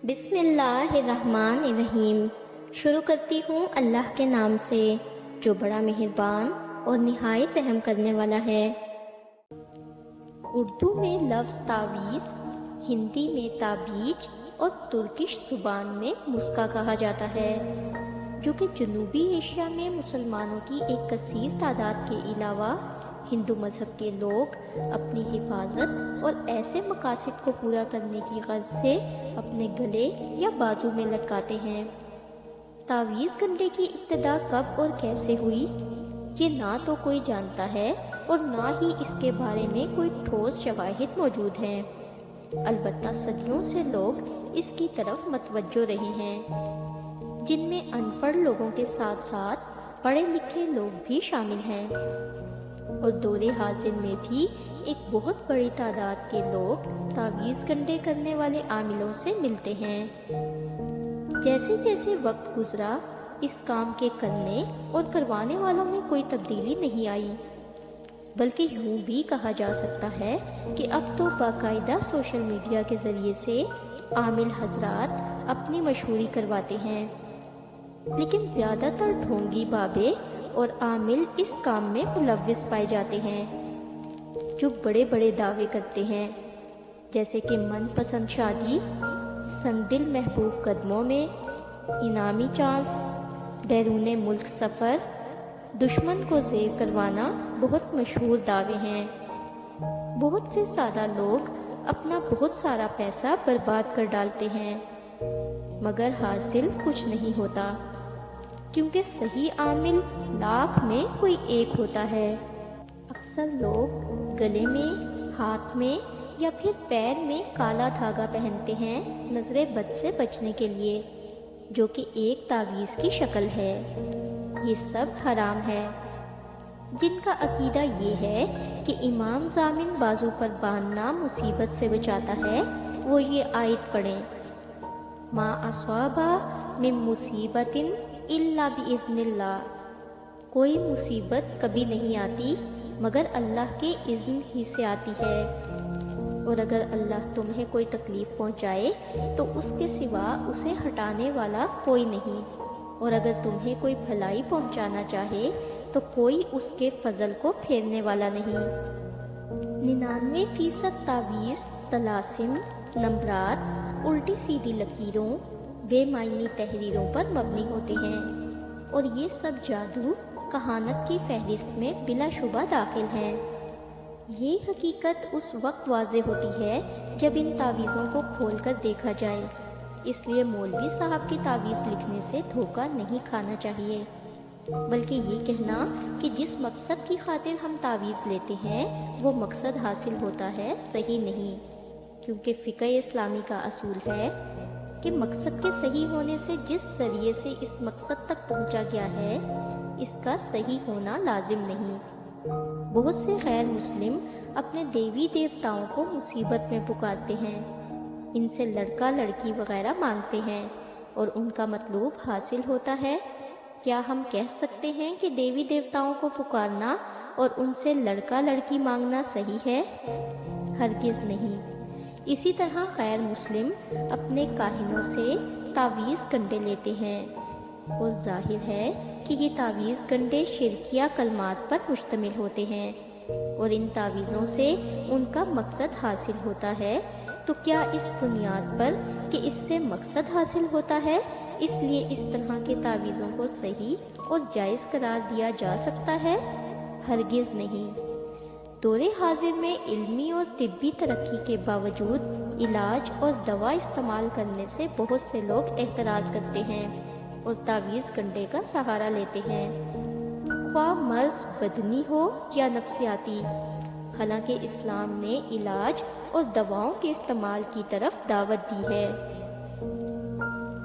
بسم اللہ الرحمن الرحیم۔ شروع کرتی ہوں اللہ کے نام سے جو بڑا مہربان اور نہایت رحم کرنے والا ہے۔ اردو میں لفظ تعویذ، ہندی میں تعبیج اور ترکش زبان میں مسکا کہا جاتا ہے، جو کہ جنوبی ایشیا میں مسلمانوں کی ایک کثیر تعداد کے علاوہ ہندو مذہب کے لوگ اپنی حفاظت اور ایسے مقاصد کو پورا کرنے کی غرض سے اپنے گلے یا بازو میں لٹکاتے ہیں۔ تعویذ گنڈے کی ابتدا کب اور کیسے ہوئی، یہ نہ تو کوئی جانتا ہے اور نہ ہی اس کے بارے میں کوئی ٹھوس شواہد موجود ہیں۔ البتہ صدیوں سے لوگ اس کی طرف متوجہ رہے ہیں، جن میں ان پڑھ لوگوں کے ساتھ ساتھ پڑھے لکھے لوگ بھی شامل ہیں، اور دور حاضر میں بھی ایک بہت بڑی تعداد کے لوگ تعویذ گنڈے کرنے والے عاملوں سے ملتے ہیں۔ جیسے جیسے وقت گزرا، اس کام کے کرنے اور کروانے والوں میں کوئی تبدیلی نہیں آئی، بلکہ یوں بھی کہا جا سکتا ہے کہ اب تو باقاعدہ سوشل میڈیا کے ذریعے سے عامل حضرات اپنی مشہوری کرواتے ہیں، لیکن زیادہ تر ڈھونگی بابے اور عامل اس کام میں ملوث پائے جاتے ہیں، جو بڑے بڑے دعوے کرتے ہیں، جیسے کہ من پسند شادی، سنگ دل محبوب قدموں میں، انعامی چانس، بیرون ملک سفر، دشمن کو زیر کروانا بہت مشہور دعوے ہیں۔ بہت سے سادہ لوگ اپنا بہت سارا پیسہ برباد کر ڈالتے ہیں، مگر حاصل کچھ نہیں ہوتا، کیونکہ صحیح عامل لاکھ میں کوئی ایک ہوتا ہے۔ اکثر لوگ گلے میں، ہاتھ میں یا پھر پیر میں کالا دھاگا پہنتے ہیں نظر بد سے بچنے کے لیے، جو کہ ایک تعویذ کی شکل ہے۔ یہ سب حرام ہے۔ جن کا عقیدہ یہ ہے کہ امام ضامن بازو پر باندھنا مصیبت سے بچاتا ہے، وہ یہ آیت پڑھیں: ما اصاب من مصیبت الا باذن اللہ۔ کوئی مصیبت کبھی نہیں آتی مگر اللہ کے اذن ہی سے آتی ہے، اور اگر اللہ تمہیں کوئی تکلیف پہنچائے تو اس کے سوا اسے ہٹانے والا کوئی نہیں، اور اگر تمہیں کوئی بھلائی پہنچانا چاہے تو کوئی اس کے فضل کو پھیرنے والا نہیں۔ 99% تعویذ، طلاسم، نمبرات، الٹی سیدھی لکیروں، بے معنی تحریروں پر مبنی ہوتے ہیں، اور یہ سب جادو کہانت کی فہرست میں بلا شبہ داخل ہیں۔ یہ حقیقت اس وقت واضح ہوتی ہے جب ان تعویذوں کو کھول کر دیکھا جائے، اس لیے مولوی صاحب کی تعویذ لکھنے سے دھوکہ نہیں کھانا چاہیے، بلکہ یہ کہنا کہ جس مقصد کی خاطر ہم تعویذ لیتے ہیں وہ مقصد حاصل ہوتا ہے، صحیح نہیں، کیونکہ فقہ اسلامی کا اصول ہے کہ مقصد کے صحیح ہونے سے جس ذریعے سے اس مقصد تک پہنچا گیا ہے اس کا صحیح ہونا لازم نہیں۔ بہت سے غیر مسلم اپنے دیوی دیوتاؤں کو مصیبت میں پکارتے ہیں، ان سے لڑکا لڑکی وغیرہ مانگتے ہیں اور ان کا مطلوب حاصل ہوتا ہے۔ کیا ہم کہہ سکتے ہیں کہ دیوی دیوتاؤں کو پکارنا اور ان سے لڑکا لڑکی مانگنا صحیح ہے؟ ہرگز نہیں۔ اسی طرح غیر مسلم اپنے کاہنوں سے تعویذ گنڈے لیتے ہیں، اور ظاہر ہے کہ یہ تعویذ گنڈے شرکیہ کلمات پر مشتمل ہوتے ہیں، اور ان تعویذوں سے ان کا مقصد حاصل ہوتا ہے، تو کیا اس بنیاد پر کہ اس سے مقصد حاصل ہوتا ہے اس لیے اس طرح کے تعویذوں کو صحیح اور جائز قرار دیا جا سکتا ہے؟ ہرگز نہیں۔ دور حاضر میں علمی اور طبی ترقی کے باوجود علاج اور دوا استعمال کرنے سے بہت سے لوگ اعتراض کرتے ہیں اور تعویذ گنڈے کا سہارا لیتے ہیں، خواہ مرض بدنی ہو یا نفسیاتی، حالانکہ اسلام نے علاج اور دواؤں کے استعمال کی طرف دعوت دی ہے۔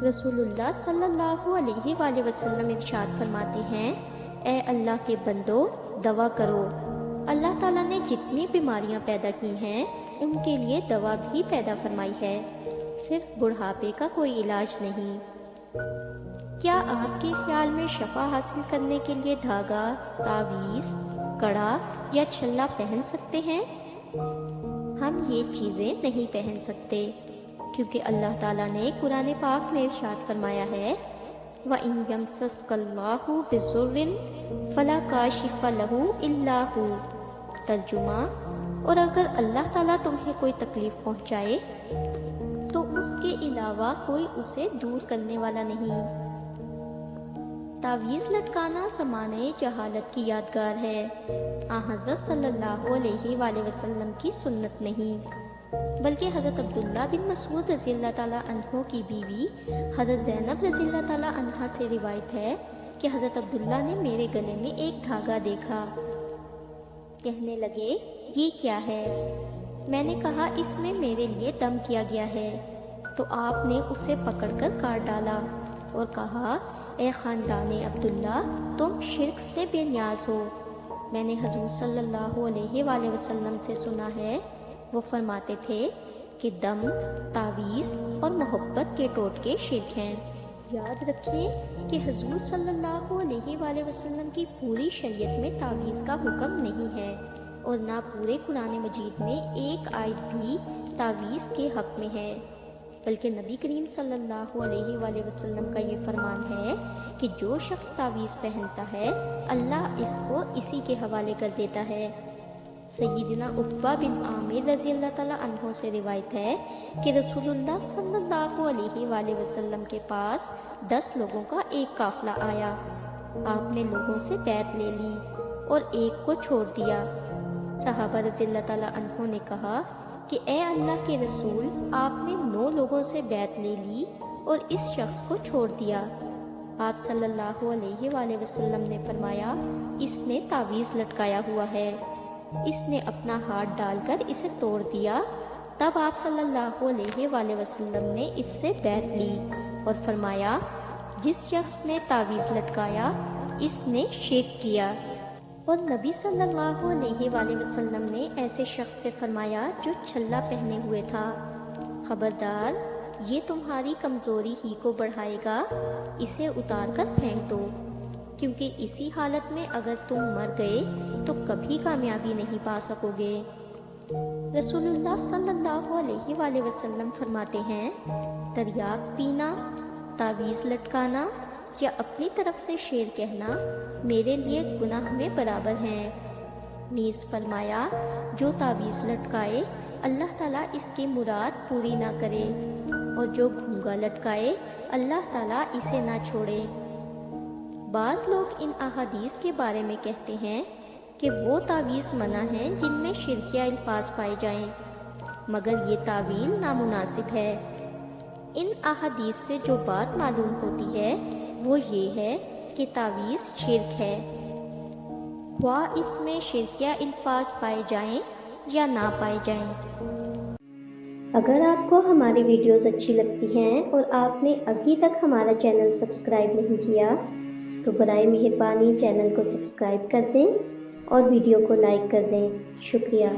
رسول اللہ صلی اللہ علیہ وآلہ وسلم ارشاد فرماتے ہیں: اے اللہ کے بندو، دوا کرو۔ اللہ تعالیٰ نے جتنی بیماریاں پیدا کی ہیں ان کے لیے دوا بھی پیدا فرمائی ہے، صرف بڑھاپے کا کوئی علاج نہیں۔ کیا آپ کے خیال میں شفا حاصل کرنے کے لیے دھاگا، تعویذ، کڑا یا چھلا پہن سکتے ہیں؟ ہم یہ چیزیں نہیں پہن سکتے، کیونکہ اللہ تعالیٰ نے قرآن پاک میں ارشاد فرمایا ہے وَإِن يَمْسَسْكَ اللَّهُ بِضُرٍّ فَلَا كَاشِفَ لَهُ إِلَّا هُوَ۔ ترجمہ، اور اگر اللہ تعالیٰ تمہیں کوئی تکلیف پہنچائے تو اس کے علاوہ کوئی اسے دور کرنے والا نہیں۔ تعویذ لٹکانا زمانے جہالت کی یادگار ہے، حضرت صلی اللہ علیہ وآلہ وسلم کی سنت نہیں، بلکہ حضرت عبداللہ بن مسعود رضی اللہ تعالیٰ عنہ کی بیوی حضرت زینب رضی اللہ تعالیٰ عنہ سے روایت ہے کہ حضرت عبداللہ نے میرے گلے میں ایک دھاگا دیکھا، کہنے لگے یہ کیا ہے؟ میں نے کہا اس میں میرے لیے دم کیا گیا ہے، تو آپ نے اسے پکڑ کر کاٹ ڈالا اور کہا اے خاندان عبداللہ تم شرک سے بے نیاز ہو۔ میں نے حضور صلی اللہ علیہ وآلہ وسلم سے سنا ہے، وہ فرماتے تھے کہ دم، تعویذ اور محبت کے ٹوٹکے شرک ہیں۔ یاد رکھیں کہ حضور صلی اللہ علیہ وآلہ وسلم کی پوری شریعت میں تعویذ کا حکم نہیں ہے، اور نہ پورے قرآن مجید میں ایک آیت بھی تعویذ کے حق میں ہے، بلکہ نبی کریم صلی اللہ علیہ وآلہ وسلم کا یہ فرمان ہے کہ جو شخص تعویذ پہنتا ہے اللہ اس کو اسی کے حوالے کر دیتا ہے۔ سیدنا عقبہ بن عامر رضی اللہ تعالیٰ عنہ سے روایت ہے کہ رسول اللہ صلی اللہ علیہ وآلہ وسلم کے پاس 10 لوگوں کا ایک قافلہ آیا، آپ نے لوگوں سے بیعت لے لی اور ایک کو چھوڑ دیا۔ صحابہ رضی اللہ تعالیٰ عنہ نے کہا کہ اے اللہ کے رسول، آپ نے 9 لوگوں سے بیعت لے لی اور اس شخص کو چھوڑ دیا۔ آپ صلی اللہ علیہ وآلہ وسلم نے فرمایا اس نے تعویذ لٹکایا ہوا ہے، اس نے اپنا ہاتھ ڈال کر اسے توڑ دیا۔ تب آپ صلی اللہ علیہ وآلہ وسلم نے اس سے بیعت لی اور فرمایا جس شخص نے تعویذ لٹکایا اس نے شرک کیا۔ اور نبی صلی اللہ علیہ وآلہ وسلم نے ایسے شخص سے فرمایا جو چھلا پہنے ہوئے تھا، خبردار یہ تمہاری کمزوری ہی کو بڑھائے گا، اسے اتار کر پھینک دو، کیونکہ اسی حالت میں اگر تم مر گئے تو کبھی کامیابی نہیں پا سکو گے۔ رسول اللہ صلی اللہ علیہ وآلہ وسلم فرماتے ہیں تریاک پینا، تعویذ لٹکانا یا اپنی طرف سے شعر کہنا میرے لیے گناہ میں برابر ہیں۔ نیز فرمایا جو تعویذ لٹکائے اللہ تعالیٰ اس کی مراد پوری نہ کرے، اور جو گھونگا لٹکائے اللہ تعالیٰ اسے نہ چھوڑے۔ بعض لوگ ان احادیث کے بارے میں کہتے ہیں کہ وہ تعویذ منع ہیں جن میں شرکیہ الفاظ پائے جائیں، مگر یہ تعویل نامناسب ہے۔ ان احادیث سے جو بات معلوم ہوتی ہے وہ یہ ہے کہ تعویذ شرک ہے، خواہ اس میں شرکیہ الفاظ پائے جائیں یا نہ پائے جائیں۔ اگر آپ کو ہماری ویڈیوز اچھی لگتی ہیں اور آپ نے ابھی تک ہمارا چینل سبسکرائب نہیں کیا تو برائے مہربانی چینل کو سبسکرائب کر دیں اور ویڈیو کو لائک کر دیں۔ شکریہ۔